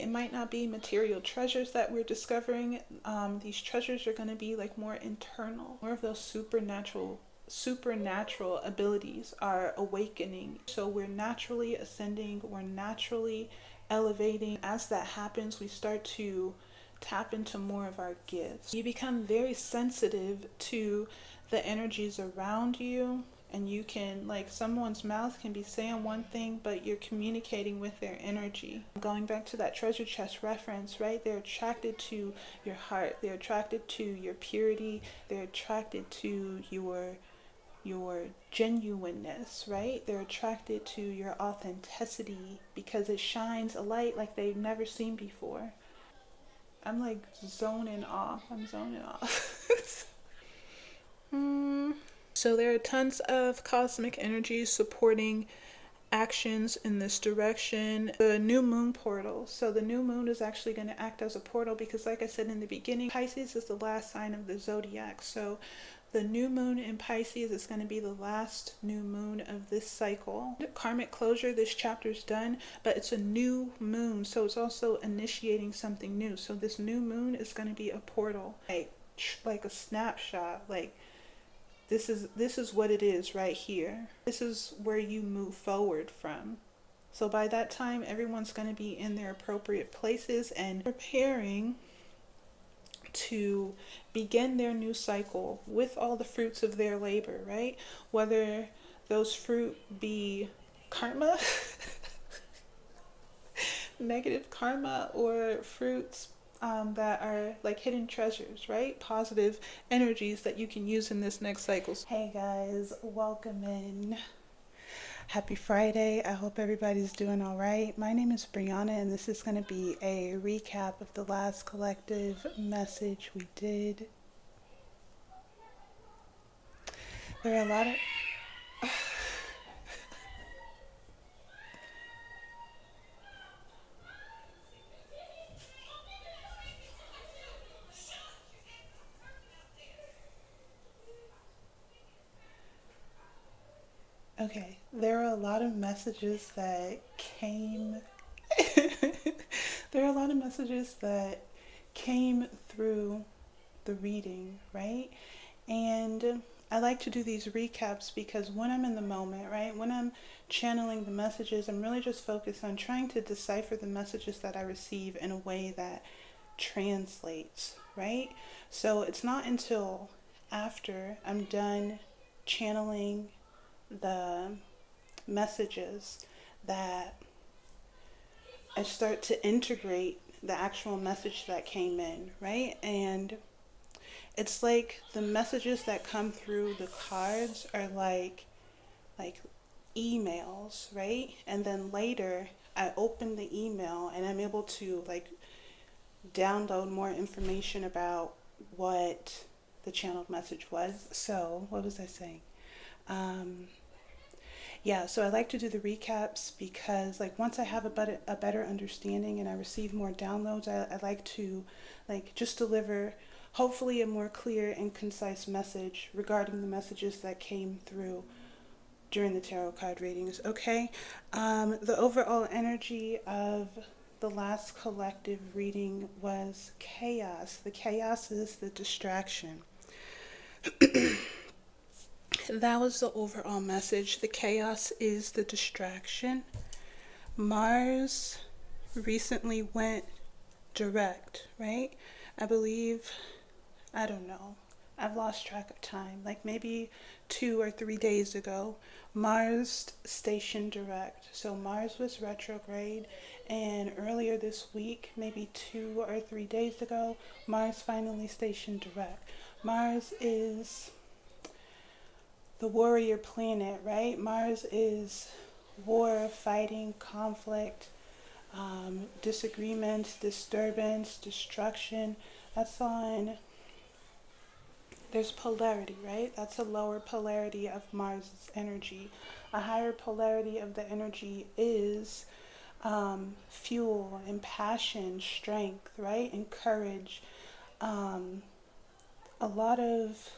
It might not be material treasures that we're discovering. These treasures are going to be like more internal, more of those supernatural abilities are awakening. So we're naturally ascending, we're naturally elevating. As that happens, we start to tap into more of our gifts. You become very sensitive to the energies around you, and you can, like, someone's mouth can be saying one thing, but you're communicating with their energy. Going back to that treasure chest reference, right? They're attracted to your heart, they're attracted to your purity, they're attracted to your genuineness, right? They're attracted to your authenticity because it shines a light like they've never seen before. I'm like zoning off. I'm zoning off. So there are tons of cosmic energies supporting actions in this direction. The new moon portal. So the new moon is actually going to act as a portal because, like I said in the beginning, Pisces is the last sign of the zodiac. So the new moon in Pisces is going to be the last new moon of this cycle. Karmic closure, this chapter is done, but it's a new moon, so it's also initiating something new. So this new moon is going to be a portal, like a snapshot. Like this is what it is right here. This is where you move forward from. So by that time, everyone's going to be in their appropriate places and preparing to begin their new cycle with all the fruits of their labor, right? Whether those fruit be karma, negative karma, or fruits that are like hidden treasures, right? Positive energies that you can use in this next cycle. Hey guys, welcome in. Happy Friday. I hope everybody's doing all right. My name is Brianna, and this is going to be a recap of the last collective message we did. There are a lot of... Okay, there are a lot of messages that came... there are a lot of messages that came through the reading, right? And I like to do these recaps because when I'm in the moment, right, when I'm channeling the messages, I'm really just focused on trying to decipher the messages that I receive in a way that translates, right? So it's not until after I'm done channeling the messages that I start to integrate the actual message that came in, right? And it's like the messages that come through the cards are like emails, right? And then later I open the email and I'm able to like download more information about what the channeled message was. So what was I saying? Yeah, so I like to do the recaps because like once I have a better understanding and I receive more downloads, I like to like just deliver hopefully a more clear and concise message regarding the messages that came through during the tarot card readings. Okay, the overall energy of the last collective reading was chaos. The chaos is the distraction. That was the overall message. The chaos is the distraction. Mars recently went direct, right? I believe, I don't know, I've lost track of time, like maybe 2 or 3 days ago, Mars stationed direct. So Mars was retrograde, and earlier this week, maybe 2 or 3 days ago, Mars finally stationed direct. Mars is the warrior planet, right? Mars is war, fighting, conflict, disagreement, disturbance, destruction. That's on, there's polarity, right? That's a lower polarity of Mars's energy. A higher polarity of the energy is fuel and passion, strength, right? And courage. A lot of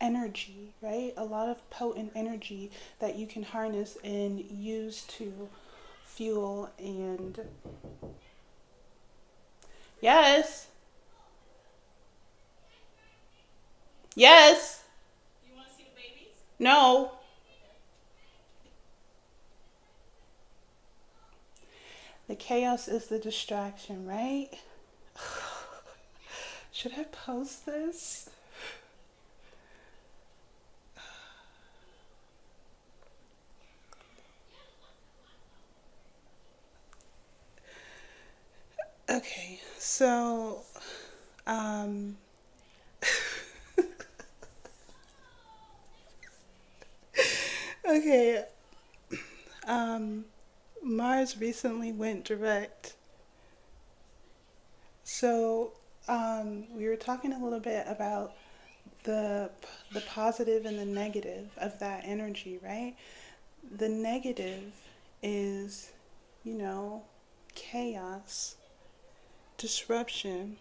energy, right? A lot of potent energy that you can harness and use to fuel and Yes. Yes. No. The chaos is the distraction, right? Should I post this? Okay, so, um, okay, um, Mars recently went direct. So, we were talking a little bit about the the positive and the negative of that energy, right? The negative is, you know, chaos, disruption.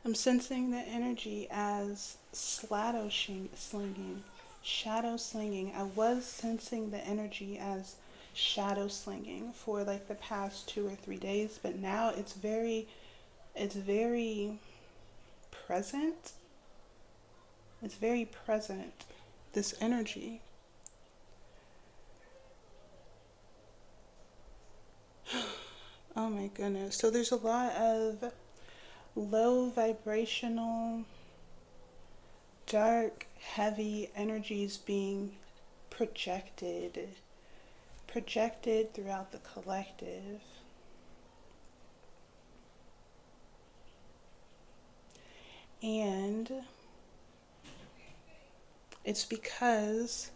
I'm sensing the energy as slinging, shadow slinging. I was sensing the energy as shadow slinging for like the past 2 or 3 days, but now it's very present. It's very present, this energy. Oh my goodness. So there's a lot of low vibrational, dark, heavy energies being projected throughout the collective. And it's because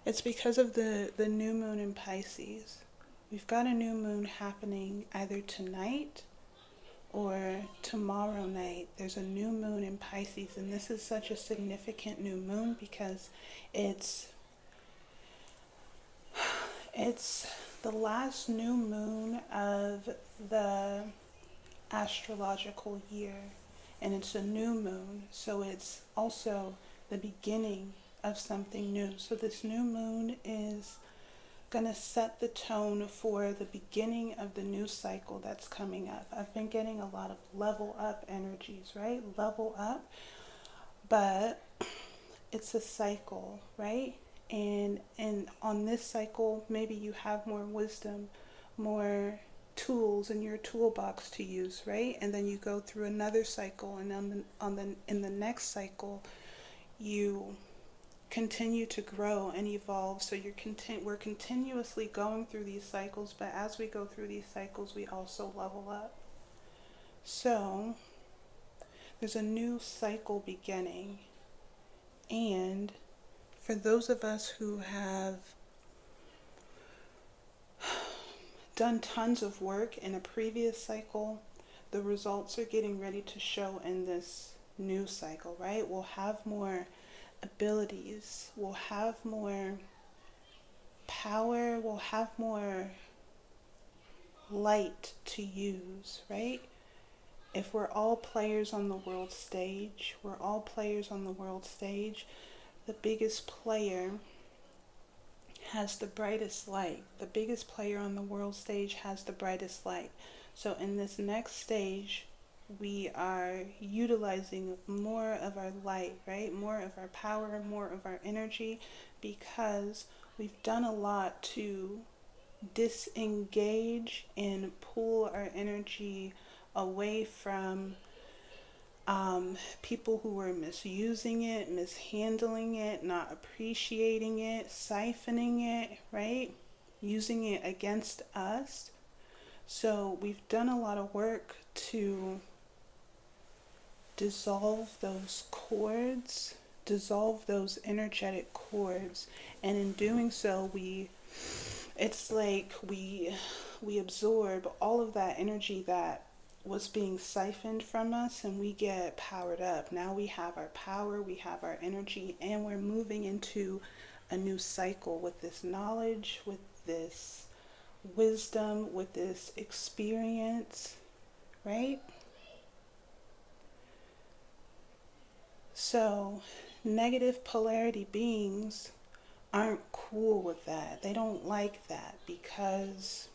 of the new moon in Pisces. We've got a new moon happening either tonight or tomorrow night. There's a new moon in Pisces, and this is such a significant new moon because it's it's the last new moon of the astrological year, and it's a new moon, so it's also the beginning of something new. So this new moon is gonna set the tone for the beginning of the new cycle that's coming up. I've been getting a lot of level up energies, right? Level up, but it's a cycle, right? And on this cycle, maybe you have more wisdom, more tools in your toolbox to use, right? And then you go through another cycle, and in the next cycle, you continue to grow and evolve. So we're continuously going through these cycles, but as we go through these cycles, we also level up. So there's a new cycle beginning, and for those of us who have done tons of work in a previous cycle, the results are getting ready to show in this new cycle, right? We'll have more abilities, we'll have more power, we'll have more light to use, right? If we're all players on the world stage, we're all players on the world stage, the biggest player has the brightest light. The biggest player on the world stage has the brightest light. So in this next stage, we are utilizing more of our light, right? More of our power, more of our energy, because we've done a lot to disengage and pull our energy away from people who were misusing it, mishandling it, not appreciating it, siphoning it, right? Using it against us. So we've done a lot of work to dissolve those cords, dissolve those energetic cords, and in doing so, it's like we absorb all of that energy that was being siphoned from us, and we get powered up. Now we have our power, we have our energy, and we're moving into a new cycle with this knowledge, with this wisdom, with this experience, right? So negative polarity beings aren't cool with that. They don't like that because,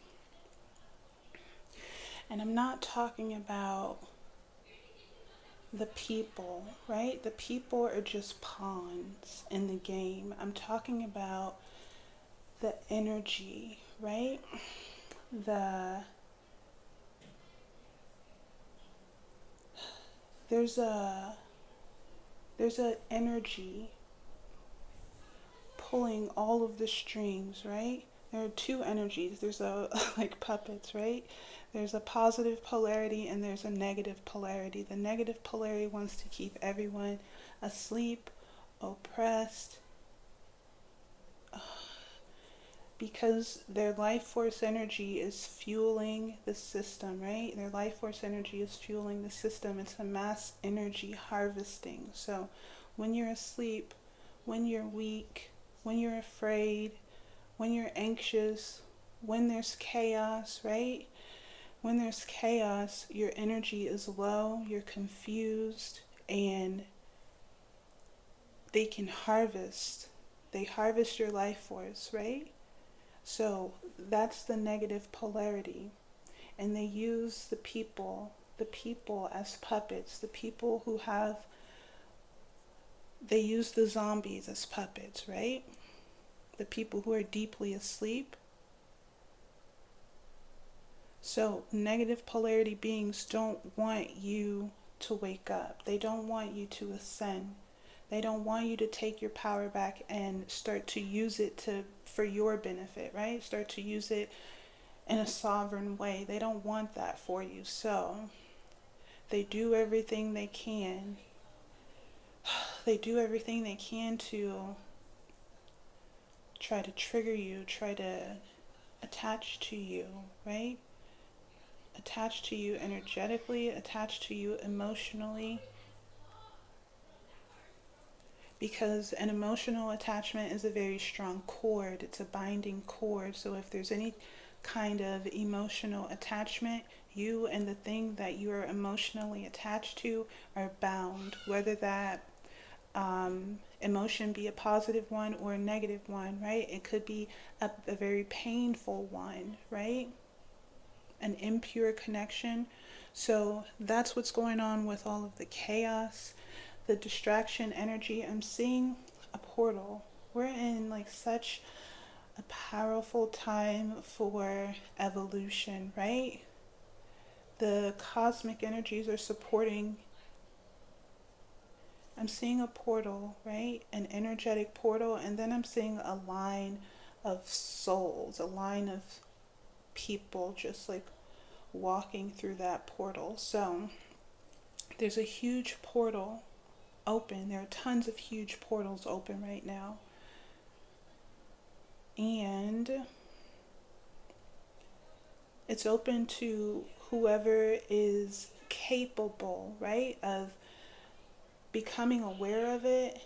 And I'm not talking about the people, right? The people are just pawns in the game. I'm talking about the energy, right? The there's a energy pulling all of the strings, right? There are two energies. There's a like puppets, right? There's a positive polarity and there's a negative polarity. The negative polarity wants to keep everyone asleep, oppressed, because their life force energy is fueling the system, right? Their life force energy is fueling the system. It's a mass energy harvesting. So when you're asleep, when you're weak, when you're afraid, when you're anxious, when there's chaos, right? When there's chaos, your energy is low, you're confused, and they can harvest. They harvest your life force, right? So that's the negative polarity. And they use the people as puppets, the people who have, they use the zombies as puppets, right? The people who are deeply asleep. So negative polarity beings don't want you to wake up. They don't want you to ascend. They don't want you to take your power back and start to use it for your benefit, right? Start to use it in a sovereign way. They don't want that for you. So they do everything they can. They do everything they can to try to trigger you, try to attach to you, right? Attach to you energetically, attach to you emotionally. Because an emotional attachment is a very strong cord. It's a binding cord. So if there's any kind of emotional attachment, you and the thing that you are emotionally attached to are bound, whether that emotion be a positive one or a negative one, right? It could be a very painful one, right? An impure connection. So that's what's going on with all of the chaos, the distraction energy. I'm seeing a portal. We're in like such a powerful time for evolution, right? The cosmic energies are supporting. I'm seeing a portal, right? An energetic portal, and then I'm seeing a line of souls, a line of people just like walking through that portal. So there's a huge portal open. There are tons of huge portals open right now. And it's open to whoever is capable, right, of becoming aware of it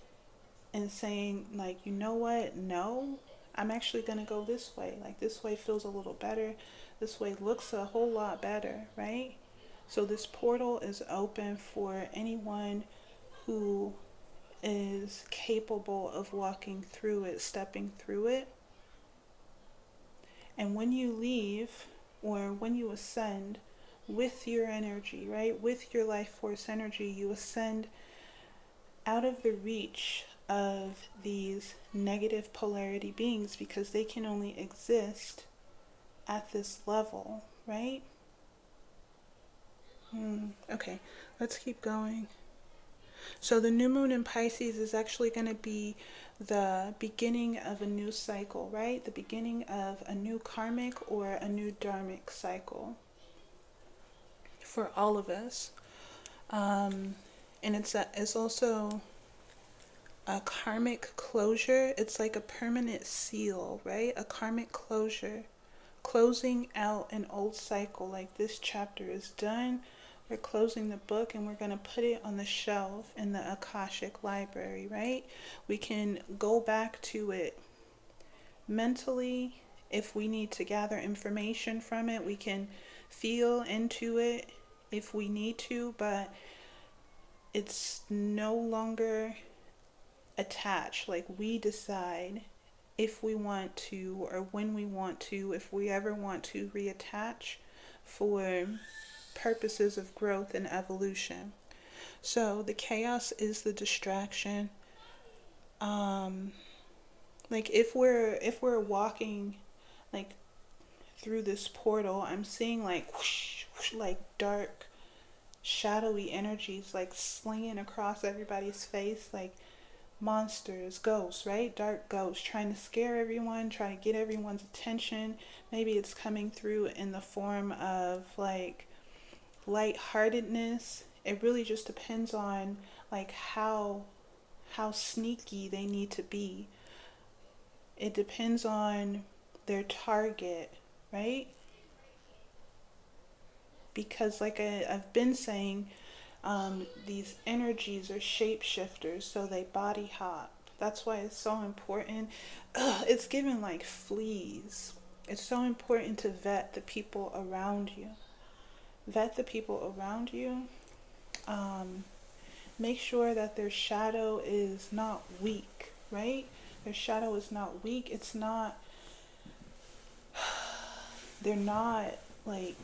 and saying, like, you know what? No, I'm actually going to go this way. Like, this way feels a little better. This way looks a whole lot better, right? So this portal is open for anyone who is capable of walking through it, stepping through it. And when you leave, or when you ascend with your energy, right, with your life force energy, you ascend out of the reach of these negative polarity beings, because they can only exist at this level, right? Okay, let's keep going. So the new moon in Pisces is actually going to be the beginning of a new cycle, right? The beginning of a new karmic or a new dharmic cycle for all of us. And it's also a karmic closure. It's like a permanent seal, right? A karmic closure, closing out an old cycle. Like, this chapter is done. We're closing the book and we're going to put it on the shelf in the Akashic library, right? We can go back to it mentally if we need to gather information from it. We can feel into it if we need to, but it's no longer attached. Like, we decide if we want to, or when we want to, if we ever want to reattach for purposes of growth and evolution. So the chaos is the distraction. Um, like if we're walking like through this portal, I'm seeing like whoosh, whoosh, like dark, shadowy energies like slinging across everybody's face, like monsters, ghosts, right? Dark ghosts trying to scare everyone, trying to get everyone's attention. Maybe it's coming through in the form of like lightheartedness. It really just depends on like how sneaky they need to be. It depends on their target, right? Because I've been saying, these energies are shapeshifters, so they body hop. That's why it's so important. It's given like fleas. It's so important to vet the people around you. Vet the people around you. Um, Make sure that their shadow is not weak, right? Their shadow is not weak. It's not, they're not like,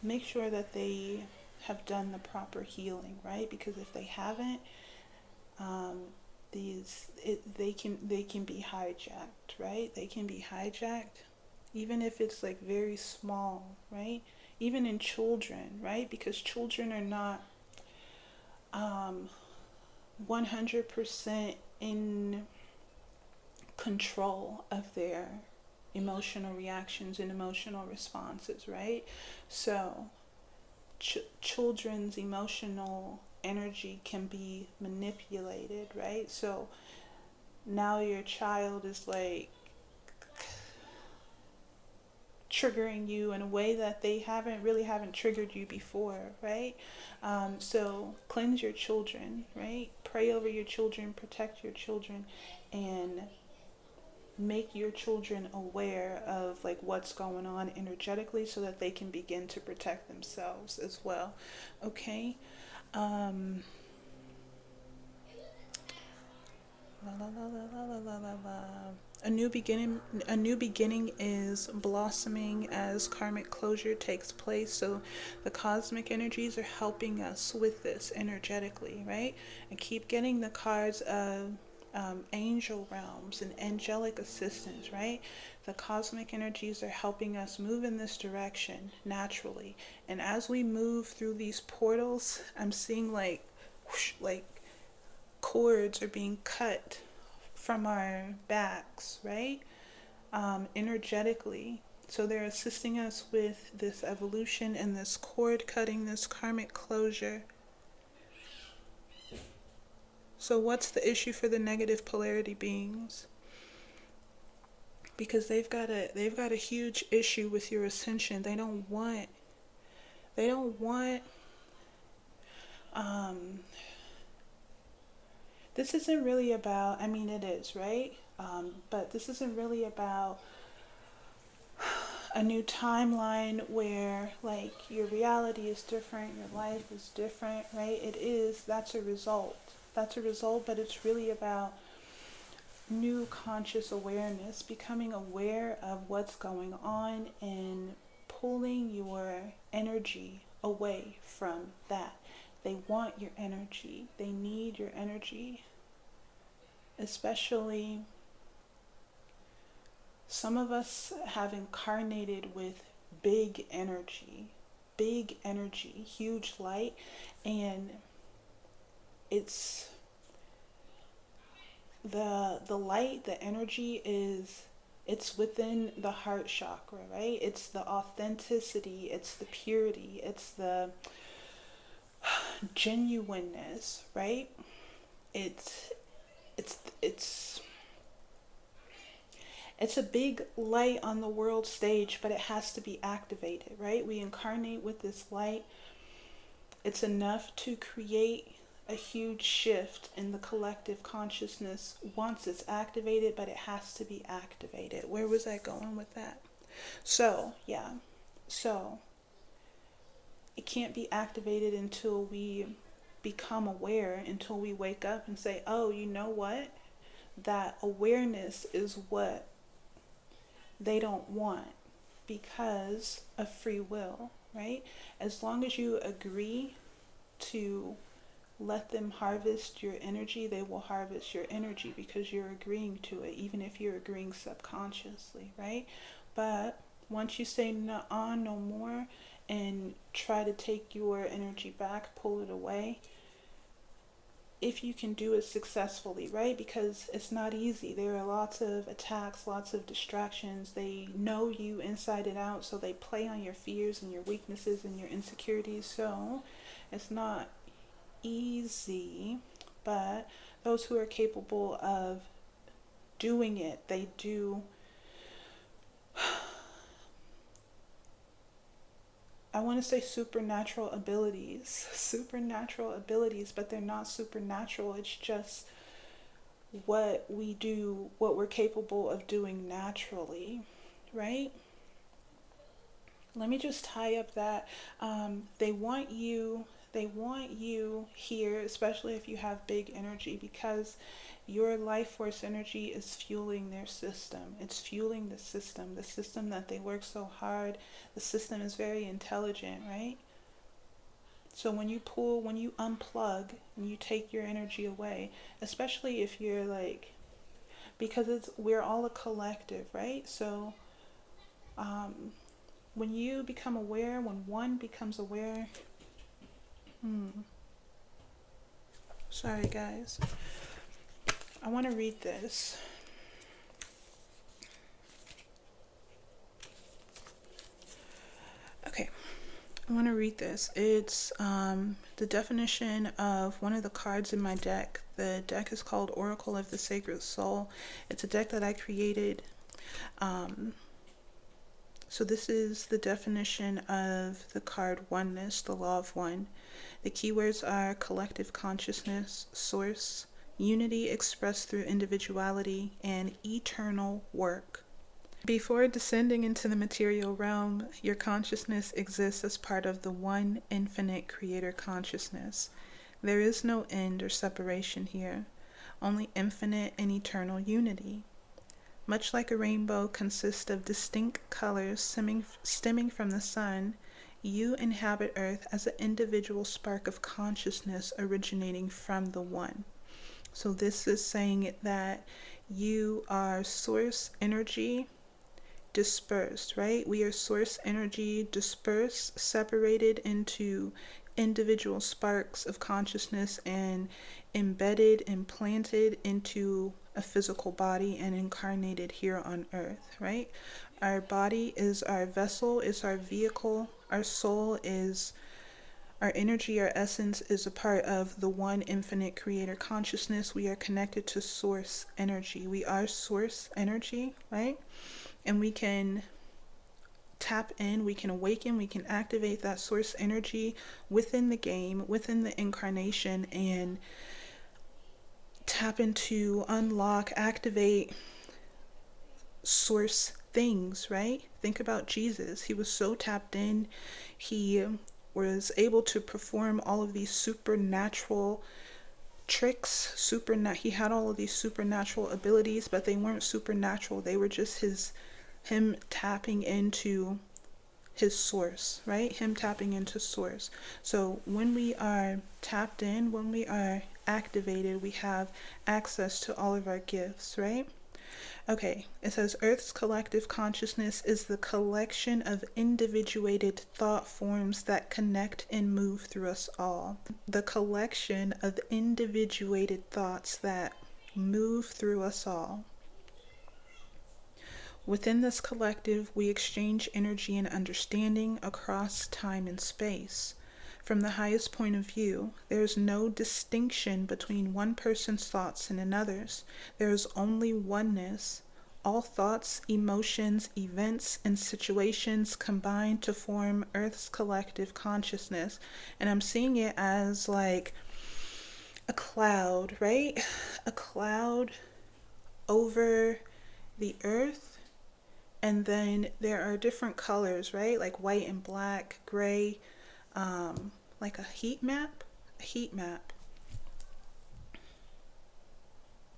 make sure that they have done the proper healing, right? Because if they haven't, um, they can be hijacked, right? They can be hijacked, even if it's like very small, right? Even in children, right? Because children are not, um, 100% in control of their emotional reactions and emotional responses, right? So children's emotional energy can be manipulated, right? So now your child is like triggering you in a way that they haven't triggered you before, right? So cleanse your children, right? Pray over your children, protect your children, and make your children aware of like what's going on energetically so that they can begin to protect themselves as well. Okay. um la, la, la, la, la, la, la, la. A new beginning is blossoming as karmic closure takes place. So the cosmic energies are helping us with this energetically, right? And keep getting the cards of angel realms and angelic assistance, right? The cosmic energies are helping us move in this direction naturally. And as we move through these portals, I'm seeing like whoosh, like cords are being cut from our backs, right? Energetically. So they're assisting us with this evolution and this cord cutting, this karmic closure. So what's the issue for the negative polarity beings? Because they've got a huge issue with your ascension. They don't want um this isn't really about, I mean, it is, right? But this isn't really about a new timeline where like your reality is different, your life is different, right? It is, that's a result. That's a result, but it's really about new conscious awareness, becoming aware of what's going on and pulling your energy away from that. They want your energy, they need your energy, especially some of us have incarnated with big energy, huge light, and it's the light, the energy is, it's within the heart chakra, right? It's the authenticity, it's the purity, it's the genuineness, right? It's it's it's it's a big light on the world stage, but it has to be activated, right? We incarnate with this light. It's enough to create a huge shift in the collective consciousness once it's activated, but it has to be activated. Where was I going with that? So, yeah. So, it can't be activated until we become aware, until we wake up and say, oh, you know what? That awareness is what they don't want because of free will, right? As long as you agree to let them harvest your energy, they will harvest your energy because you're agreeing to it, even if you're agreeing subconsciously, right? But once you say no, no more, and try to take your energy back, pull it away, if you can do it successfully, right? Because it's not easy. There are lots of attacks, lots of distractions. They know you inside and out, so they play on your fears and your weaknesses and your insecurities. So it's not easy, but those who are capable of doing it, they do. I want to say supernatural abilities, but they're not supernatural. It's just what we do, what we're capable of doing naturally, right? Let me just tie up that they want you here, especially if you have big energy, because your life force energy is fueling their system. It's fueling the system that they work so hard. The system is very intelligent, right? So when you unplug and you take your energy away, especially if you're like, because we're all a collective, right? So when you become aware, when one becomes aware, sorry guys, I want to read this. Okay, I want to read this. It's the definition of one of the cards in my deck. The deck is called Oracle of the Sacred Soul. It's a deck that I created. So this is the definition of the card Oneness, the Law of One. The keywords are collective consciousness, source, unity expressed through individuality, and eternal work. Before descending into the material realm, your consciousness exists as part of the one infinite creator consciousness. There is no end or separation here, only infinite and eternal unity. Much like a rainbow consists of distinct colors stemming from the sun, you inhabit Earth as an individual spark of consciousness originating from the One. So this is saying that you are source energy dispersed, right? We are source energy dispersed, separated into individual sparks of consciousness and embedded, implanted into a physical body and incarnated here on earth, right? Our body is our vessel, is our vehicle. Our soul is our energy, our essence is a part of the one infinite creator consciousness. We are connected to source energy. We are source energy, right? And we can tap in, we can awaken, we can activate that source energy within the game, within the incarnation, and tap into, unlock, activate source things, right? Think about Jesus. He was so tapped in. He was able to perform all of these supernatural tricks. He had all of these supernatural abilities, but they weren't supernatural. They were just him tapping into his source, right? Him tapping into source. So when we are tapped in, when we are activated, we have access to all of our gifts, right? Okay, it says Earth's collective consciousness is the collection of individuated thought forms that connect and move through us all. The collection of individuated thoughts that move through us all. Within this collective, we exchange energy and understanding across time and space. From the highest point of view, there is no distinction between one person's thoughts and another's. There is only oneness. All thoughts, emotions, events, and situations combine to form Earth's collective consciousness. And I'm seeing it as like a cloud, right? A cloud over the Earth. And then there are different colors, right? Like white and black, gray, like a heat map.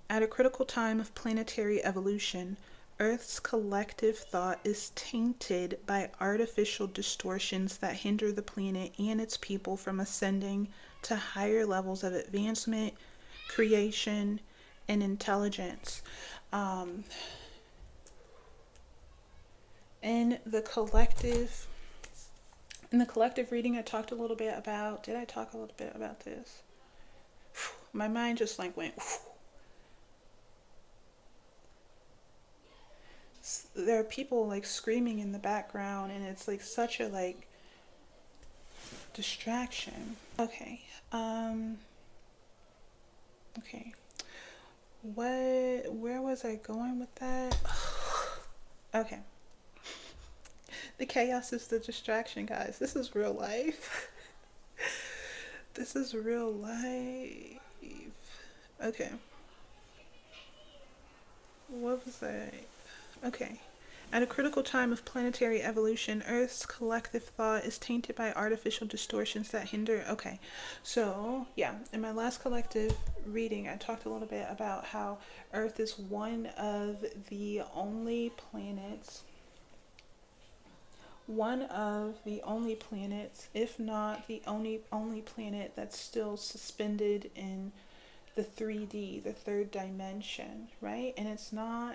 At a critical time of planetary evolution, Earth's collective thought is tainted by artificial distortions that hinder the planet and its people from ascending to higher levels of advancement, creation, and intelligence. Um, in the collective reading, I talked a little bit about. Did I talk a little bit about this? My mind just like went. There are people like screaming in the background, and it's like such a like distraction. Okay. Okay. Where was I going with that? Okay. The chaos is the distraction, guys. This is real life. This is real life. Okay. What was I? Okay. At a critical time of planetary evolution, Earth's collective thought is tainted by artificial distortions that hinder. Okay, so yeah, in my last collective reading, I talked a little bit about how Earth is one of the only planets, if not the only planet that's still suspended in the 3D, the third dimension, right? And it's not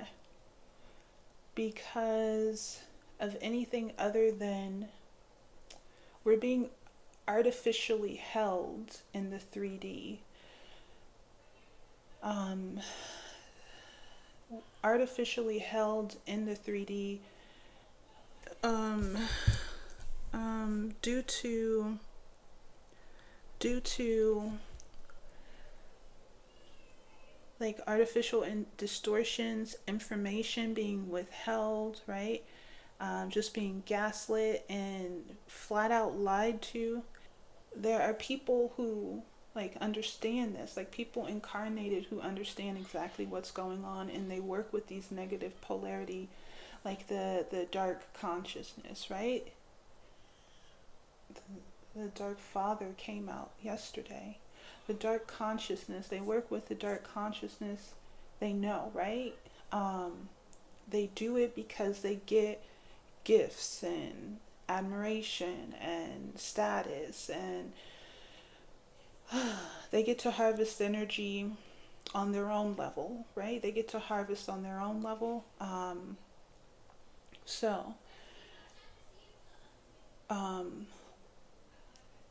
because of anything other than we're being artificially held in the 3D. Artificially held in the 3D due to like artificial distortions, information being withheld, right? Just being gaslit and flat out lied to. There are people who like understand this, like people incarnated who understand exactly what's going on, and they work with these negative polarity, like the dark consciousness, right? The dark father came out yesterday. The dark consciousness, they work with the dark consciousness, they know, right? They do it because they get gifts and admiration and status, and they get to harvest energy on their own level, right? They get to harvest on their own level.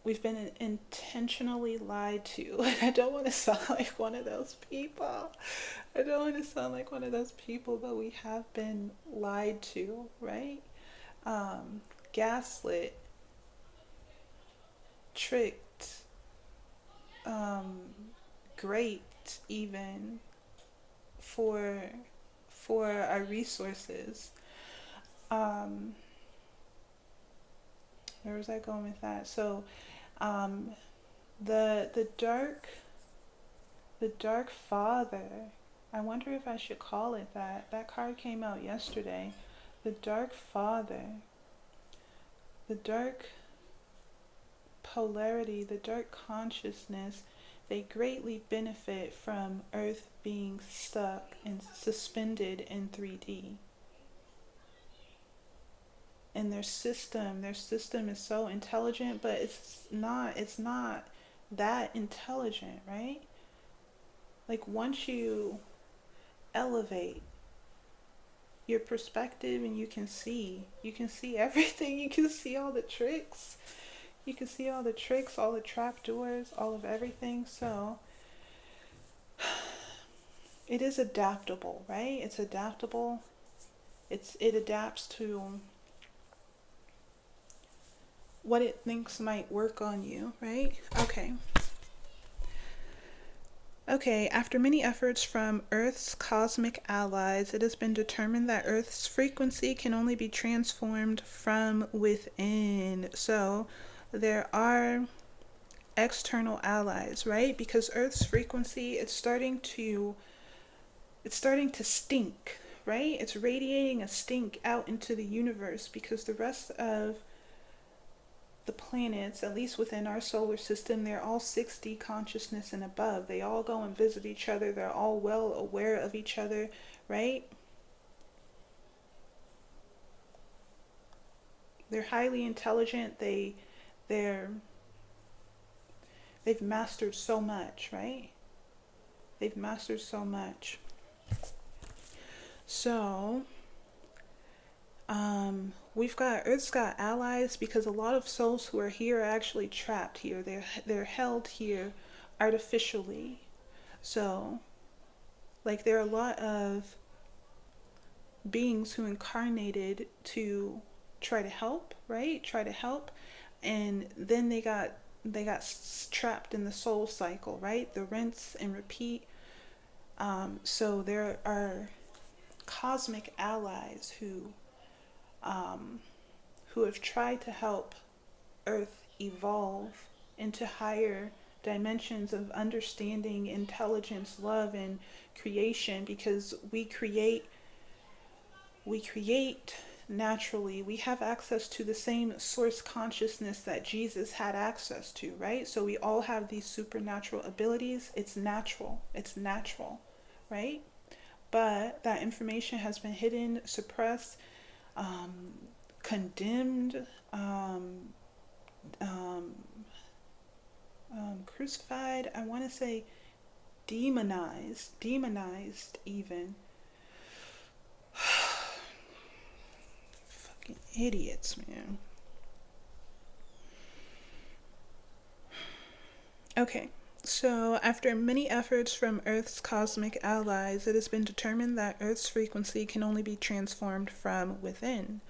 We've been intentionally lied to. I don't want to sound like one of those people. But we have been lied to, right? Gaslit, tricked, raped even for our resources. Where was I going with that? So the dark father, I wonder if I should call it that. That card came out yesterday. The dark father, the dark polarity, the dark consciousness, they greatly benefit from Earth being stuck and suspended in 3D. And their system is so intelligent, but it's not that intelligent, right? Like once you elevate your perspective and you can see everything, you can see all the tricks, all the trapdoors, all of everything. So it is adaptable, right? It's adaptable. It adapts to what it thinks might work on you, right? Okay, after many efforts from Earth's cosmic allies, it has been determined that Earth's frequency can only be transformed from within. So there are external allies, right? Because Earth's frequency, it's starting to stink, right? It's radiating a stink out into the universe because the rest of the planets, at least within our solar system, they're all 6D consciousness and above. They all go and visit each other. They're all well aware of each other, right? highly intelligent. They're they've mastered so much, right? They've mastered so much. So Earth's got allies, because a lot of souls who are here are actually trapped here. They're held here artificially. So, like, there are a lot of beings who incarnated to try to help, right? Try to help, and then they got trapped in the soul cycle, right? The rinse and repeat. So there are cosmic allies who have tried to help Earth evolve into higher dimensions of understanding, intelligence, love, and creation, because we create naturally. We have access to the same source consciousness that Jesus had access to, right? So we all have these supernatural abilities. It's natural, right? But that information has been hidden, suppressed, condemned, crucified. I want to say demonized even. Fucking idiots, man. Okay, so after many efforts from Earth's cosmic allies, it has been determined that Earth's frequency can only be transformed from within.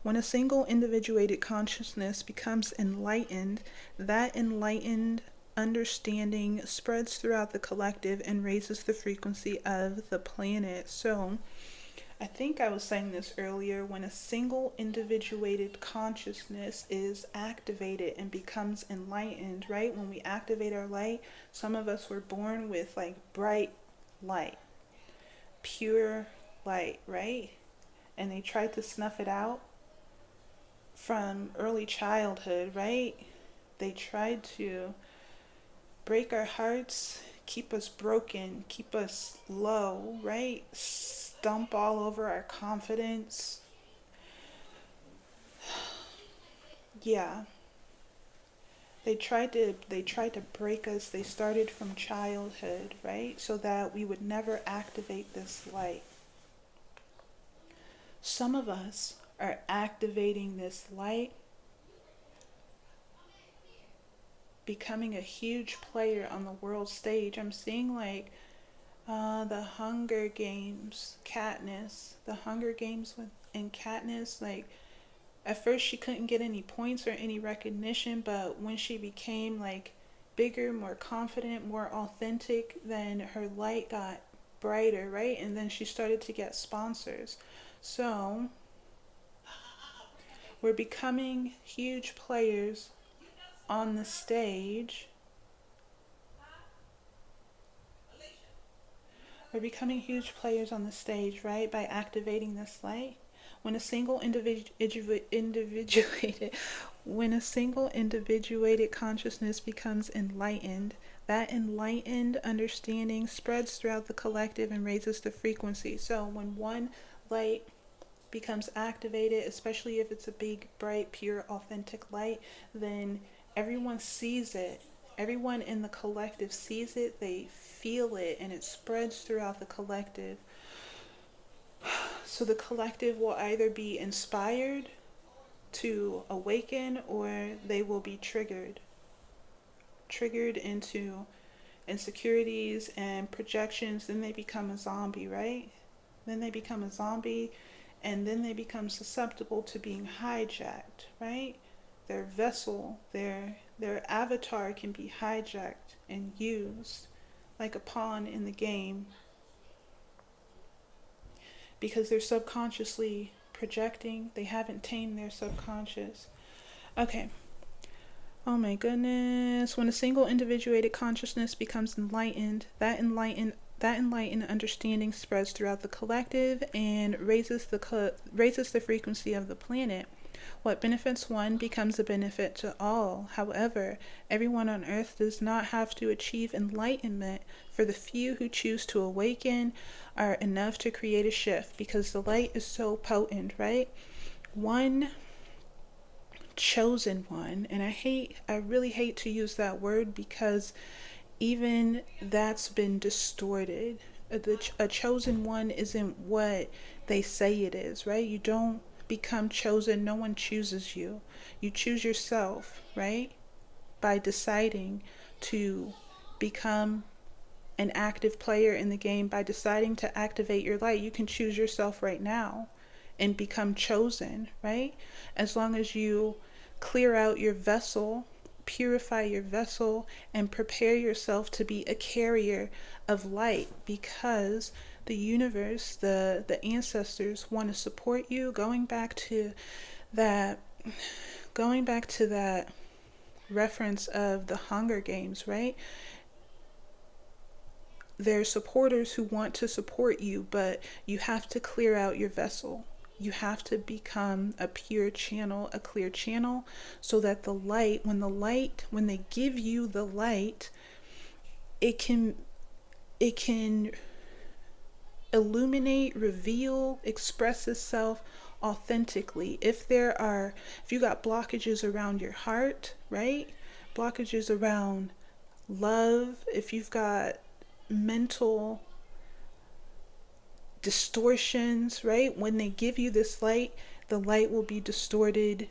When a single individuated consciousness becomes enlightened, that enlightened understanding spreads throughout the collective and raises the frequency of the planet. So, I think I was saying this earlier, when a single individuated consciousness is activated and becomes enlightened, right? When we activate our light, some of us were born with like bright light, pure light, right? And they tried to snuff it out from early childhood, right? They tried to break our hearts, keep us broken, keep us low, right? Stomp all over our confidence. Yeah. They tried to break us. They started from childhood, right? So that we would never activate this light. Some of us are activating this light, becoming a huge player on the world stage. I'm seeing like the Hunger Games, Katniss, the Hunger Games and Katniss, like at first she couldn't get any points or any recognition, but when she became like bigger, more confident, more authentic, then her light got brighter, right? And then she started to get sponsors. So we're becoming huge players on the stage. We're becoming huge players on the stage, right? By activating this light. When a single individuated consciousness becomes enlightened, that enlightened understanding spreads throughout the collective and raises the frequency. So when one light becomes activated, especially if it's a big, bright, pure, authentic light, then everyone sees it. Everyone in the collective sees it, they feel it, and it spreads throughout the collective. So the collective will either be inspired to awaken, or they will be triggered into insecurities and projections. Then they become a zombie, right? Then they become a zombie, and then they become susceptible to being hijacked, right? Their vessel, their avatar can be hijacked and used like a pawn in the game, because they're subconsciously projecting. They haven't tamed their subconscious. Okay. Oh my goodness. When a single individuated consciousness becomes enlightened, that enlightened understanding spreads throughout the collective and raises the frequency of the planet. What benefits one becomes a benefit to all. However, everyone on Earth does not have to achieve enlightenment. For the few who choose to awaken are enough to create a shift, because the light is so potent, right? One chosen one. And I really hate to use that word because even that's been distorted. A chosen one isn't what they say it is, right? You don't become chosen. No one chooses you. You choose yourself, right? By deciding to become an active player in the game, by deciding to activate your light. You can choose yourself right now and become chosen, right? As long as you clear out your vessel, purify your vessel, and prepare yourself to be a carrier of light, because the universe, the ancestors want to support you. That going back to that reference of the Hunger Games, right? There's supporters who want to support you, but you have to clear out your vessel. You have to become a pure channel, a clear channel, so that when they give you the light, it can illuminate, reveal, express itself authentically. If you got blockages around your heart, right? Blockages around love, if you've got mental distortions, right? When they give you this light, the light will be distorted,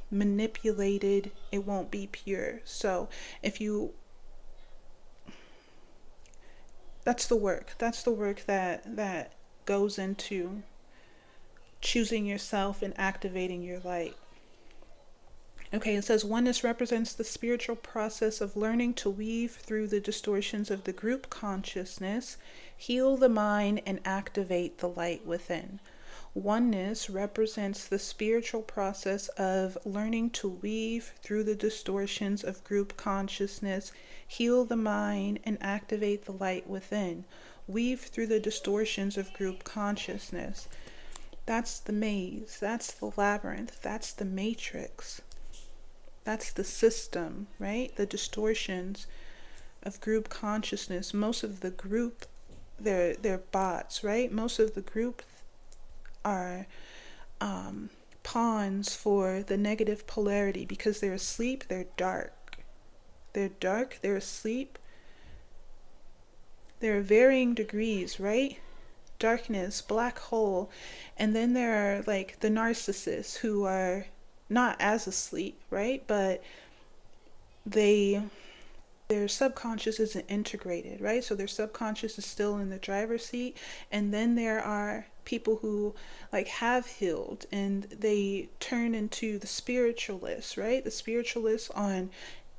manipulated. It won't be pure. So that's the work. That's the work that goes into choosing yourself and activating your light. Okay, it says oneness represents the spiritual process of learning to weave through the distortions of the group consciousness, heal the mind, and activate the light within. Oneness represents the spiritual process of learning to weave through the distortions of group consciousness, heal the mind, and activate the light within. Weave through the distortions of group consciousness. That's the maze, that's the labyrinth, that's the matrix. That's the system, right? The distortions of group consciousness. Most of the group, they're bots, right? Most of the group are pawns for the negative polarity, because they're asleep, they're dark. They're dark, they're asleep. There are varying degrees, right? Darkness, black hole. And then there are like the narcissists who are not as asleep, right? But their subconscious isn't integrated, right? So their subconscious is still in the driver's seat. And then there are people who like have healed and they turn into the spiritualists, right? The spiritualists on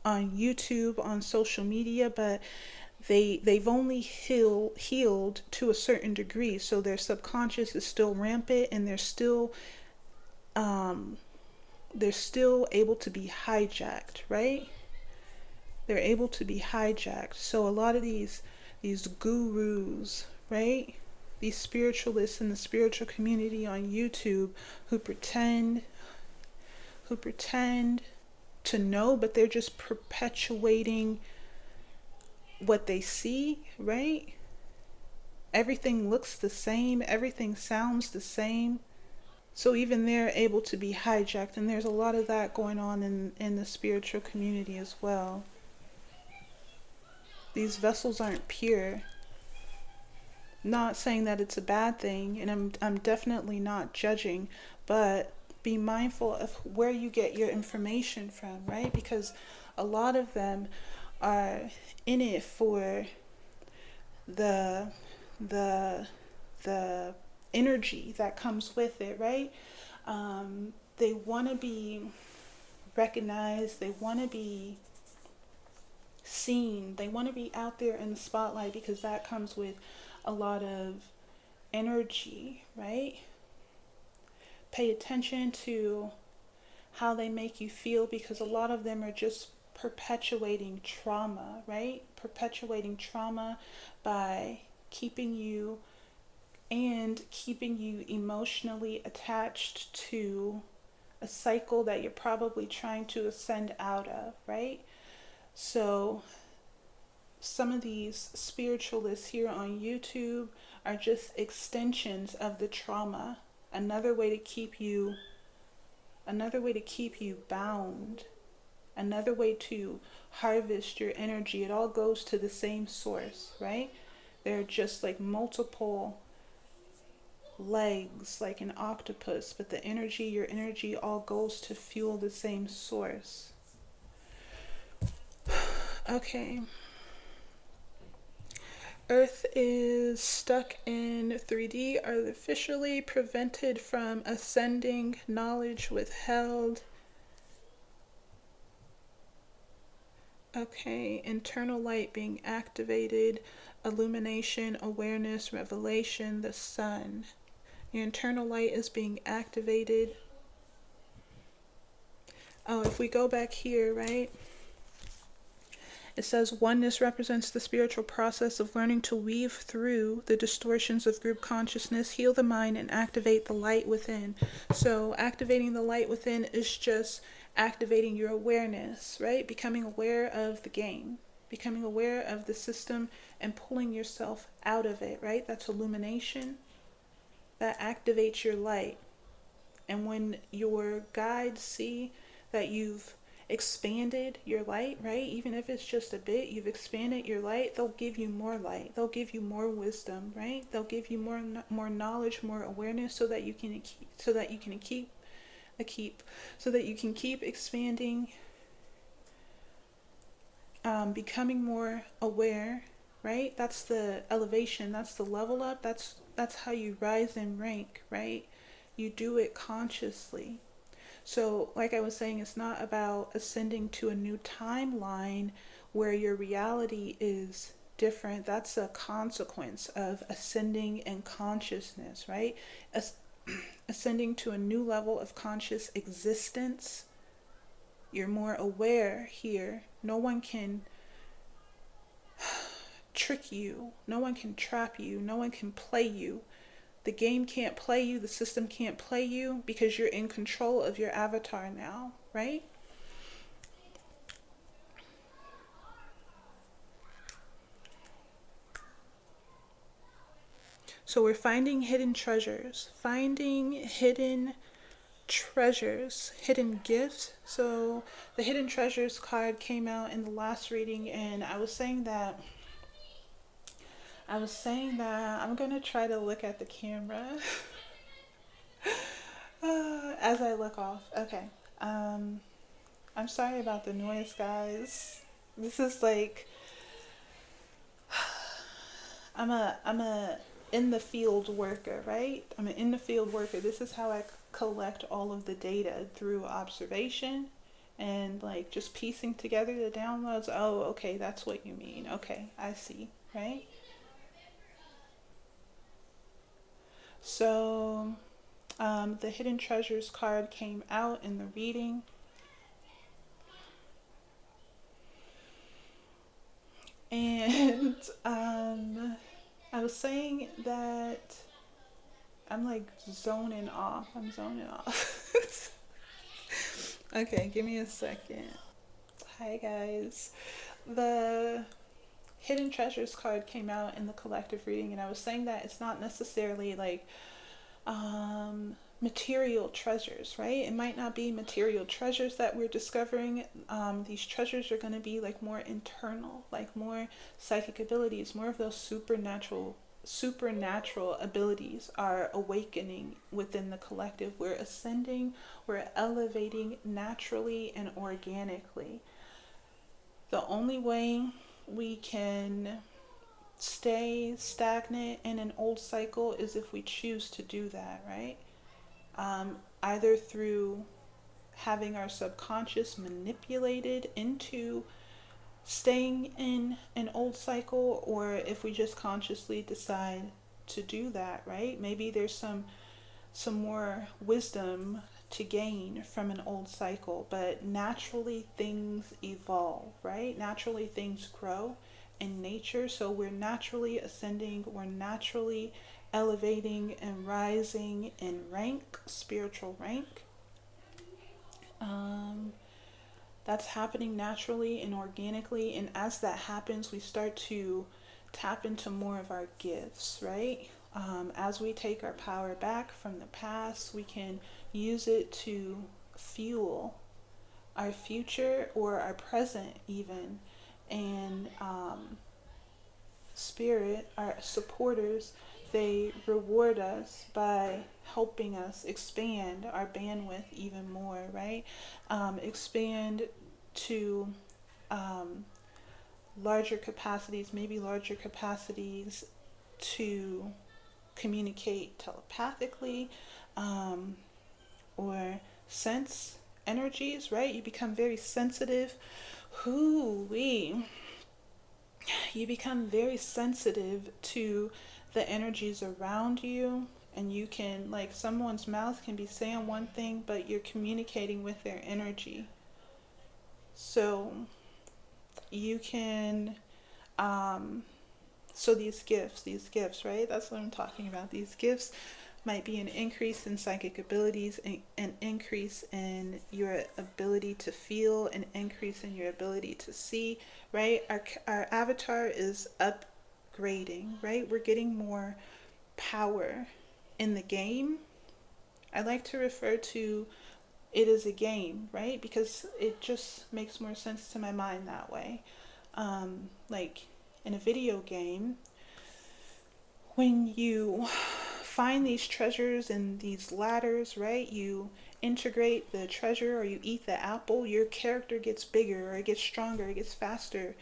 YouTube, on social media, but they've only healed to a certain degree. So their subconscious is still rampant, and they're still able to be hijacked, right? They're able to be hijacked. So a lot of these gurus, right? These spiritualists in the spiritual community on YouTube who pretend to know, but they're just perpetuating what they see, right? Everything looks the same, everything sounds the same. So even they're able to be hijacked, and there's a lot of that going on in the spiritual community as well. These vessels aren't pure. Not saying that it's a bad thing, and I'm definitely not judging, but be mindful of where you get your information from, right? Because a lot of them are in it for the energy that comes with it, right? They want to be recognized, they want to be seen, they want to be out there in the spotlight, because that comes with a lot of energy, right? Pay attention to how they make you feel, because a lot of them are just perpetuating trauma, right? Perpetuating trauma by keeping you emotionally attached to a cycle that you're probably trying to ascend out of, right? So some of these spiritualists here on YouTube are just extensions of the trauma. Another way to keep you another way to keep you bound, another way to harvest your energy. It all goes to the same source, right? They're just like multiple legs, like an octopus, but the energy, your energy, all goes to fuel the same source. Okay. Earth is stuck in 3D, artificially prevented from ascending, knowledge withheld. Okay, internal light being activated, illumination, awareness, revelation, the sun. Your internal light is being activated. Oh, if we go back here, right? It says oneness represents the spiritual process of learning to weave through the distortions of group consciousness, heal the mind, and activate the light within. So activating the light within is just activating your awareness, right? Becoming aware of the game, becoming aware of the system, and pulling yourself out of it, right? That's illumination. That activates your light. And when your guides see that you've expanded your light, right? Even if it's just a bit, you've expanded your light, they'll give you more light. They'll give you more wisdom, right? They'll give you more knowledge, more awareness, so that you can keep expanding, becoming more aware, right? That's the elevation, that's the level up, that's how you rise in rank, right? You do it consciously. So, like I was saying, it's not about ascending to a new timeline where your reality is different. That's a consequence of ascending in consciousness, right? Ascending to a new level of conscious existence. You're more aware here. No one can trick you. No one can trap you. No one can play you. The game can't play you, the system can't play you, because you're in control of your avatar now, right? So we're finding hidden treasures, hidden gifts. So the hidden treasures card came out in the last reading, and I was saying that I'm going to try to look at the camera as I look off. Okay. I'm sorry about the noise, guys. This is like, I'm a in the field worker, right? I'm an in the field worker. This is how I collect all of the data, through observation and like just piecing together the downloads. Oh, okay, that's what you mean. Okay, I see, right? So the Hidden Treasures card came out in the reading. And I was saying that I'm like zoning off. I'm zoning off. Okay, give me a second. Hi, guys. The Hidden Treasures card came out in the collective reading, and I was saying that it's not necessarily like material treasures, right? It might not be material treasures that we're discovering. These treasures are going to be like more internal, like more psychic abilities, more of those supernatural abilities are awakening within the collective. We're ascending, we're elevating naturally and organically. The only way we can stay stagnant in an old cycle is if we choose to do that, right? Either through having our subconscious manipulated into staying in an old cycle, or if we just consciously decide to do that, right? Maybe there's some more wisdom to gain from an old cycle, but naturally things evolve, right? Naturally things grow in nature, so we're naturally ascending, we're naturally elevating and rising in rank, spiritual rank. That's happening naturally and organically, and as that happens, we start to tap into more of our gifts, right? As we take our power back from the past, we can use it to fuel our future or our present even. And spirit, our supporters, they reward us by helping us expand our bandwidth even more, right? Expand to um, larger capacities, maybe larger capacities to communicate telepathically, um, or sense energies, right? You become very sensitive. Hoo-wee. You become very sensitive to the energies around you, and you can, like, someone's mouth can be saying one thing, but you're communicating with their energy. So you can, so these gifts, right? That's what I'm talking about. These gifts might be an increase in psychic abilities, an increase in your ability to feel, an increase in your ability to see, right? Our avatar is upgrading, right? We're getting more power in the game. I like to refer to it as a game, right? Because it just makes more sense to my mind that way. Like in a video game, when you find these treasures and these ladders, right? You integrate the treasure or you eat the apple, your character gets bigger or it gets stronger, it gets faster.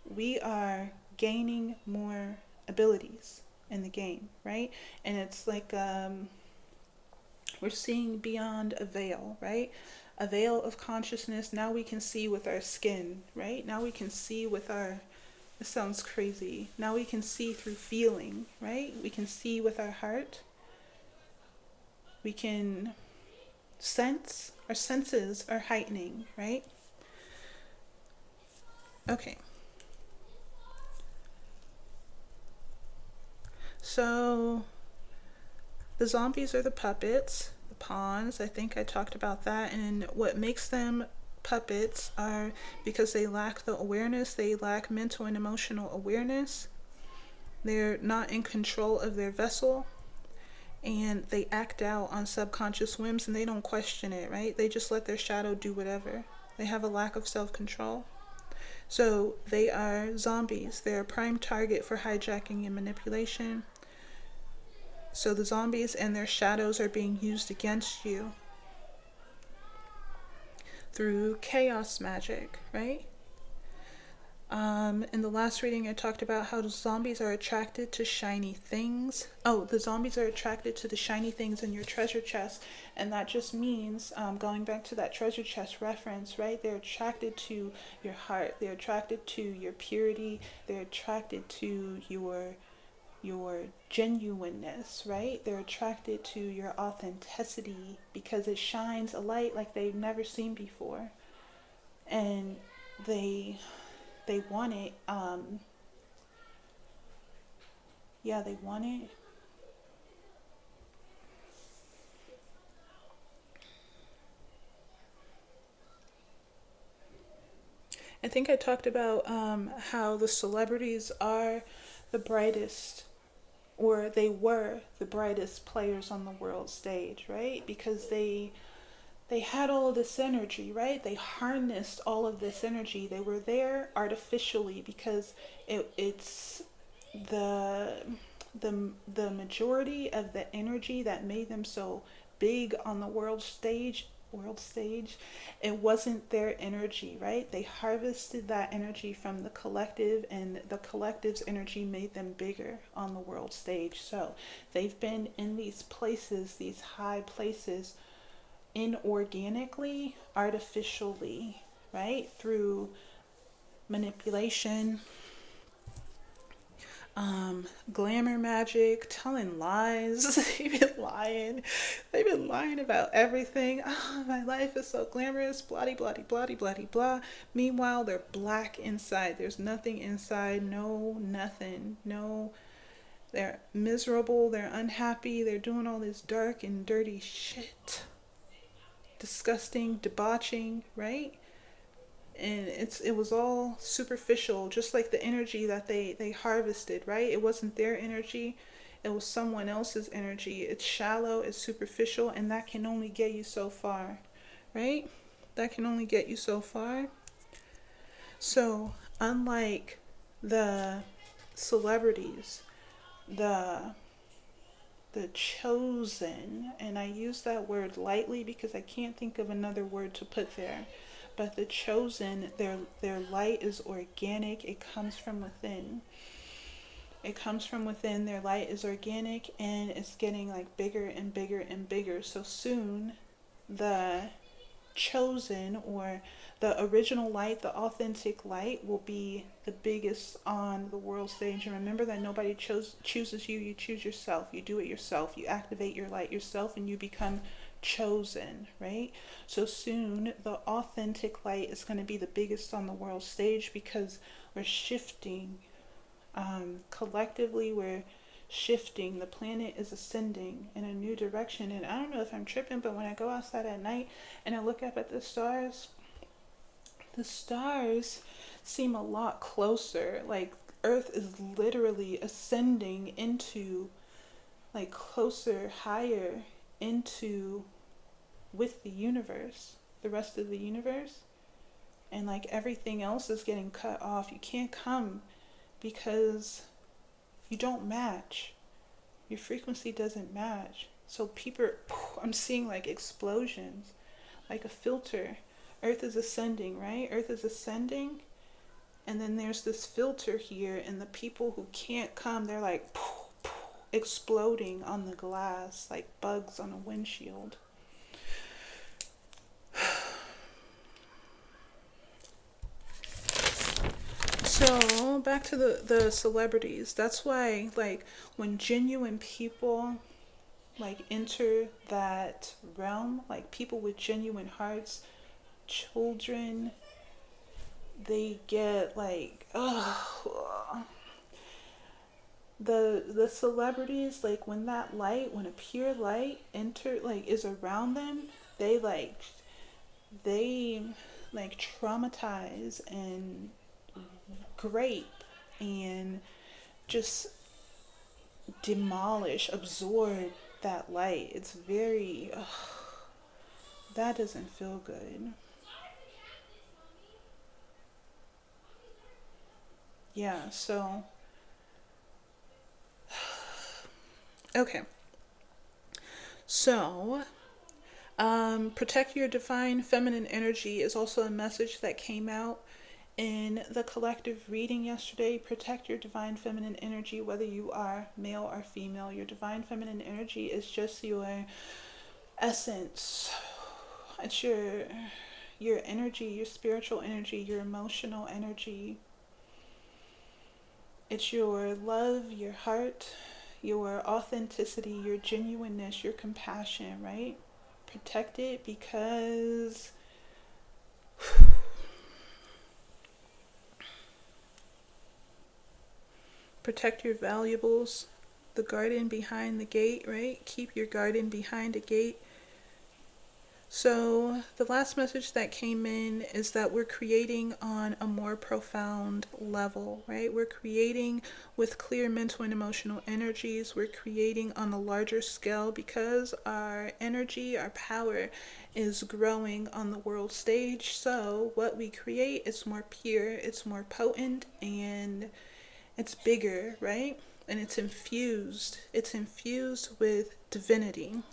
We are gaining more abilities in the game, right? And it's like we're seeing beyond a veil, right? A veil of consciousness. Now we can see with our skin, right? Now we can see with our, it sounds crazy. Now we can see through feeling, right? We can see with our heart. We can sense. Our senses are heightening, right? Okay. So the zombies are the puppets, the pawns. I think I talked about that. And what makes them puppets are because they lack the awareness, they lack mental and emotional awareness, they're not in control of their vessel, and they act out on subconscious whims and they don't question it, right? They just let their shadow do whatever. They have a lack of self-control. So they are zombies. They're a prime target for hijacking and manipulation. So the zombies and their shadows are being used against you through chaos magic, right? In the last reading, I talked about how the zombies are attracted to shiny things. Oh, the zombies are attracted to the shiny things in your treasure chest. And that just means, going back to that treasure chest reference, right? They're attracted to your heart. They're attracted to your purity. They're attracted to your genuineness, right? They're attracted to your authenticity because it shines a light like they've never seen before. And they want it. They want it. I think I talked about how the celebrities are the brightest, or they were the brightest players on the world stage, right? Because they had all of this energy, right? They harnessed all of this energy. They were there artificially because it's the majority of the energy that made them so big on the world stage. It wasn't their energy, right? They harvested that energy from the collective, and the collective's energy made them bigger on the world stage. So they've been in these places, these high places, inorganically, artificially, right? Through manipulation, glamour magic, telling lies. They've been lying about everything. Oh, my life is so glamorous, blah blah blah blah blah. Meanwhile, they're black inside. There's nothing inside. No, nothing. No, they're miserable, they're unhappy, they're doing all this dark and dirty shit, disgusting, debauching, right? And it was all superficial, just like the energy that they harvested, right? It wasn't their energy. It was someone else's energy. It's shallow, it's superficial, and that can only get you so far, right? That can only get you so far. So, unlike the celebrities, the chosen, and I use that word lightly because I can't think of another word to put there, but the chosen, their light is organic. It comes from within. It comes from within. Their light is organic, and it's getting like bigger and bigger and bigger. So soon the chosen, or the original light, the authentic light, will be the biggest on the world stage. And remember that nobody chooses you. You choose yourself. You do it yourself. You activate your light yourself, and you become chosen, right? So soon the authentic light is going to be the biggest on the world stage, because we're shifting. Collectively, we're shifting. The planet is ascending in a new direction. And I don't know if I'm tripping, but when I go outside at night and I look up at the stars seem a lot closer. Like Earth is literally ascending into, like, closer, higher into, with the universe, the rest of the universe. And like everything else is getting cut off. You can't come because you don't match. Your frequency doesn't match. So people, I'm seeing like explosions, like a filter. Earth is ascending, right? Earth is ascending. And then there's this filter here, and the people who can't come, they're like exploding on the glass, like bugs on a windshield. So back to the celebrities. That's why, like, when genuine people like enter that realm, like people with genuine hearts, children, they get like, oh, the celebrities, like when that light, when a pure light is around them, they like they like traumatize and grape and just demolish, absorb that light. It's very, that doesn't feel good. Yeah, so, okay. So, protect your divine feminine energy is also a message that came out in the collective reading yesterday. Protect your divine feminine energy, whether you are male or female. Your divine feminine energy is just your essence. It's your energy, your spiritual energy, your emotional energy. It's your love, your heart, your authenticity, your genuineness, your compassion, right? Protect it, because protect your valuables, the garden behind the gate, right? Keep your garden behind a gate. So the last message that came in is that we're creating on a more profound level, right? We're creating with clear mental and emotional energies. We're creating on a larger scale because our energy, our power is growing on the world stage. So what we create is more pure, it's more potent, and it's bigger, right? And it's infused. It's infused with divinity.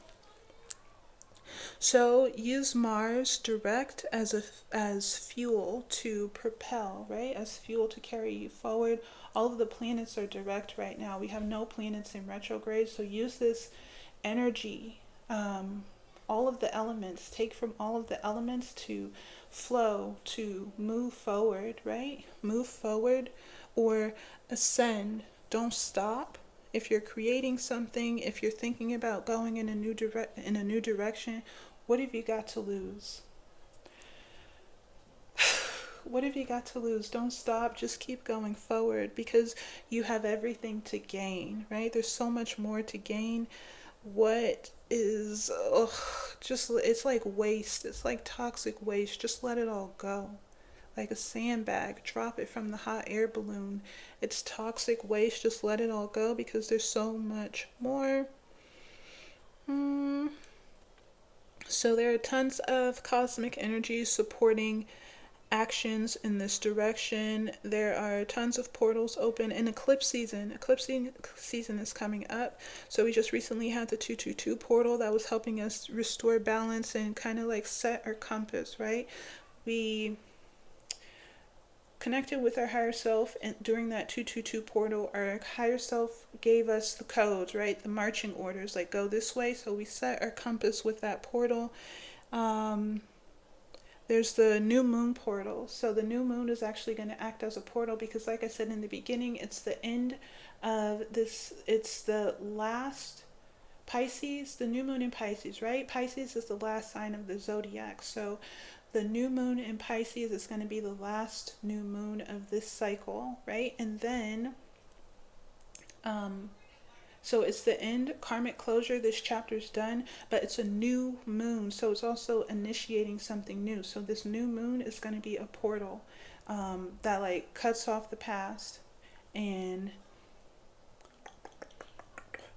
So use Mars direct as fuel to propel, right? As fuel to carry you forward. All of the planets are direct right now. We have no planets in retrograde, so use this energy. All of the elements, take from all of the elements to flow, to move forward, right? Move forward or ascend. Don't stop. If you're creating something, if you're thinking about going in a new direction, what have you got to lose? What have you got to lose? Don't stop. Just keep going forward, because you have everything to gain, right? There's so much more to gain. What is, just, it's like waste. It's like toxic waste. Just let it all go. like a sandbag. Drop it from the hot air balloon. It's toxic waste. Just let it all go because there's so much more. So there are tons of cosmic energy supporting actions in this direction. There are tons of portals open in eclipse season. Eclipse season is coming up. So we just recently had the 222 portal that was helping us restore balance and kind of like set our compass, right? We connected with our higher self, and during that 222 portal, our higher self gave us the codes, right? The marching orders, like go this way. So we set our compass with that portal. There's the new moon portal. So the new moon is actually going to act as a portal because, like I said in the beginning, it's the end of this. It's the last Pisces, the new moon in Pisces, right? Pisces is the last sign of the zodiac. So the new moon in Pisces is going to be the last new moon of this cycle, right? And then, so it's the end, karmic closure. This chapter's done, but it's a new moon. So it's also initiating something new. So this new moon is going to be a portal that like cuts off the past and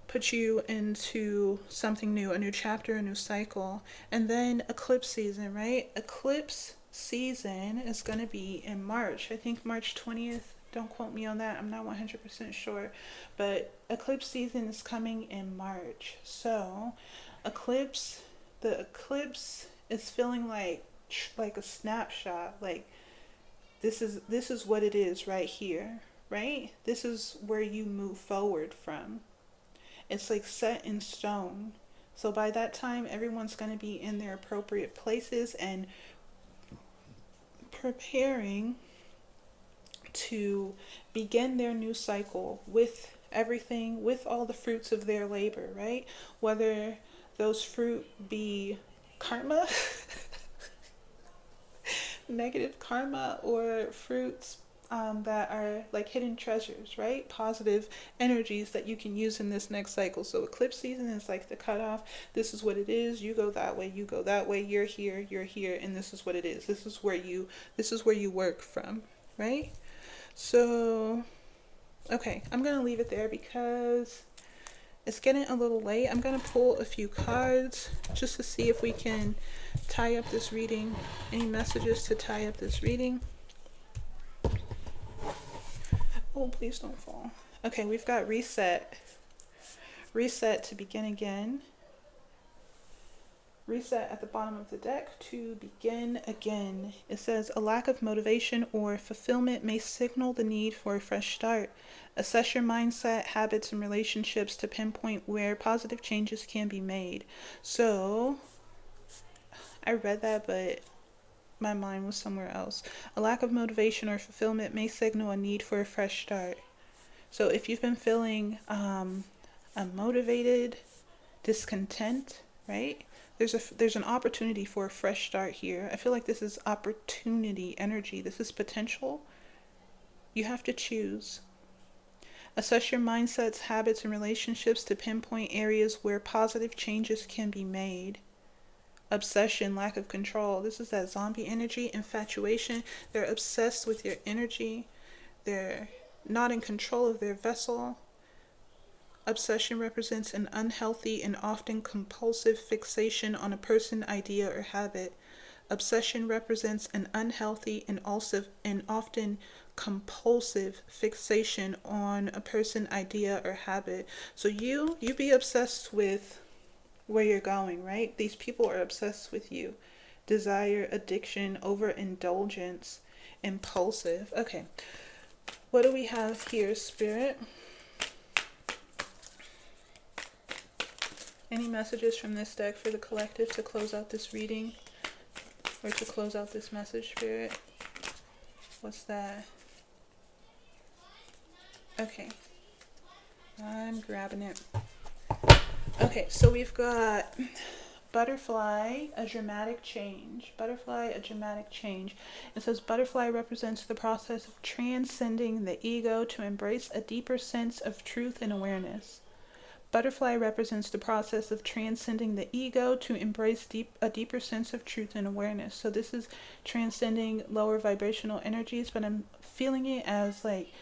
put you into something new, a new chapter, a new cycle. And then eclipse season, right? Eclipse season is going to be in March. I think March 20th. Don't quote me on that. I'm not 100% sure. But eclipse season is coming in March. So the eclipse is feeling like a snapshot. Like this is what it is right here, right? This is where you move forward from. It's like set in stone. So by that time, everyone's going to be in their appropriate places and preparing to begin their new cycle with everything, with all the fruits of their labor, right? Whether those fruit be karma, negative karma, or fruits that are like hidden treasures, right? Positive energies that you can use in this next cycle. So eclipse season is like the cutoff. This is what it is. You go that way, you go that way, you're here, and this is what it is. This is where you work from, right? So okay, I'm gonna leave it there because it's getting a little late. I'm gonna pull a few cards just to see if we can tie up this reading. Any messages to tie up this reading? Oh, please don't fall. Okay, we've got reset. Reset to begin again. Reset at the bottom of the deck to begin again. It says a lack of motivation or fulfillment may signal the need for a fresh start. Assess your mindset, habits, and relationships to pinpoint where positive changes can be made. So, I read that, but my mind was somewhere else. A lack of motivation or fulfillment may signal a need for a fresh start. So if you've been feeling unmotivated, discontent, right? There's an opportunity for a fresh start here. I feel like this is opportunity energy. This is potential. You have to choose. Assess your mindsets, habits, and relationships to pinpoint areas where positive changes can be made. Obsession, lack of control. This is that zombie energy. Infatuation. They're obsessed with your energy. They're not in control of their vessel. Obsession represents an unhealthy and often compulsive fixation on a person, idea, or habit. Obsession represents an unhealthy and often compulsive fixation on a person, idea, or habit. So you be obsessed with where you're going, right? These people are obsessed with you. Desire, addiction, overindulgence, impulsive. Okay, what do we have here, Spirit? Any messages from this deck for the collective to close out this reading? Or to close out this message, Spirit? What's that? Okay. I'm grabbing it. Okay, so we've got butterfly, a dramatic change. Butterfly, a dramatic change. It says butterfly represents the process of transcending the ego to embrace a deeper sense of truth and awareness. Butterfly represents the process of transcending the ego to embrace a deeper sense of truth and awareness. So this is transcending lower vibrational energies, but I'm feeling it as like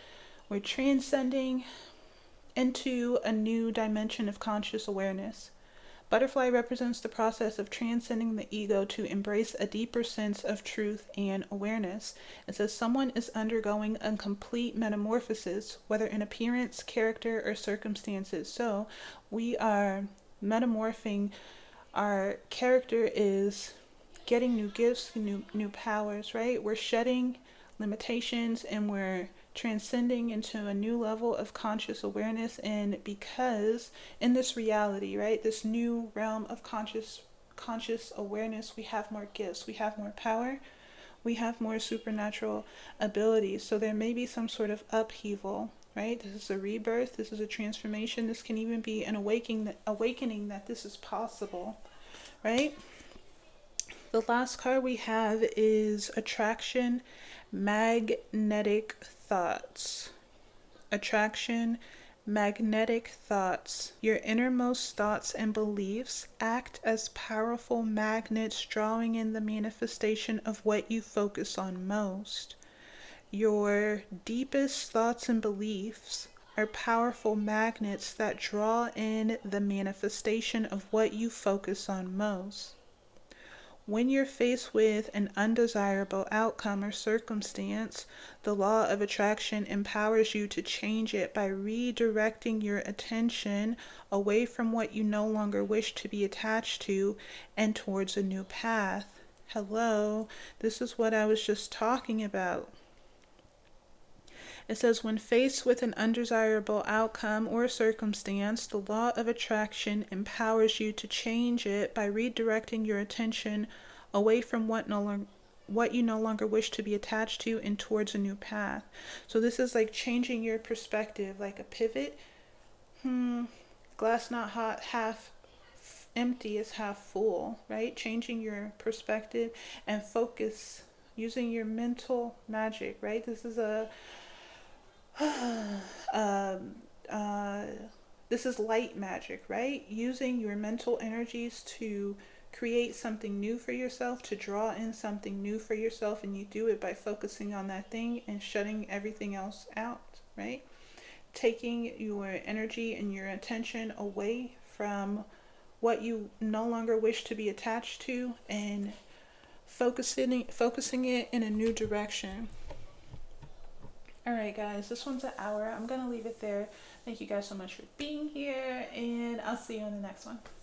we're transcending into a new dimension of conscious awareness. Butterfly represents the process of transcending the ego to embrace a deeper sense of truth and awareness. It says someone is undergoing a complete metamorphosis, whether in appearance, character, or circumstances. So we are metamorphing. Our character is getting new gifts, new powers, right? We're shedding limitations and we're transcending into a new level of conscious awareness. And because in this reality, right, this new realm of conscious awareness, we have more gifts, we have more power, we have more supernatural abilities. So there may be some sort of upheaval, right? This is a rebirth, this is a transformation, this can even be an awakening that this is possible, right? The last card we have is Attraction, Magnetic Thoughts. Attraction, magnetic thoughts. Your innermost thoughts and beliefs act as powerful magnets, drawing in the manifestation of what you focus on most. Your deepest thoughts and beliefs are powerful magnets that draw in the manifestation of what you focus on most. When you're faced with an undesirable outcome or circumstance, the law of attraction empowers you to change it by redirecting your attention away from what you no longer wish to be attached to and towards a new path. Hello, this is what I was just talking about. It says, when faced with an undesirable outcome or circumstance, the law of attraction empowers you to change it by redirecting your attention away from what you no longer wish to be attached to and towards a new path. So this is like changing your perspective, like a pivot. Glass not half empty is half full, right? Changing your perspective and focus using your mental magic, right? This is this is light magic, right? Using your mental energies to create something new for yourself, to draw in something new for yourself, and you do it by focusing on that thing and shutting everything else out, right? Taking your energy and your attention away from what you no longer wish to be attached to and focusing it in a new direction. Alright guys, this one's an hour. I'm going to leave it there. Thank you guys so much for being here, and I'll see you on the next one.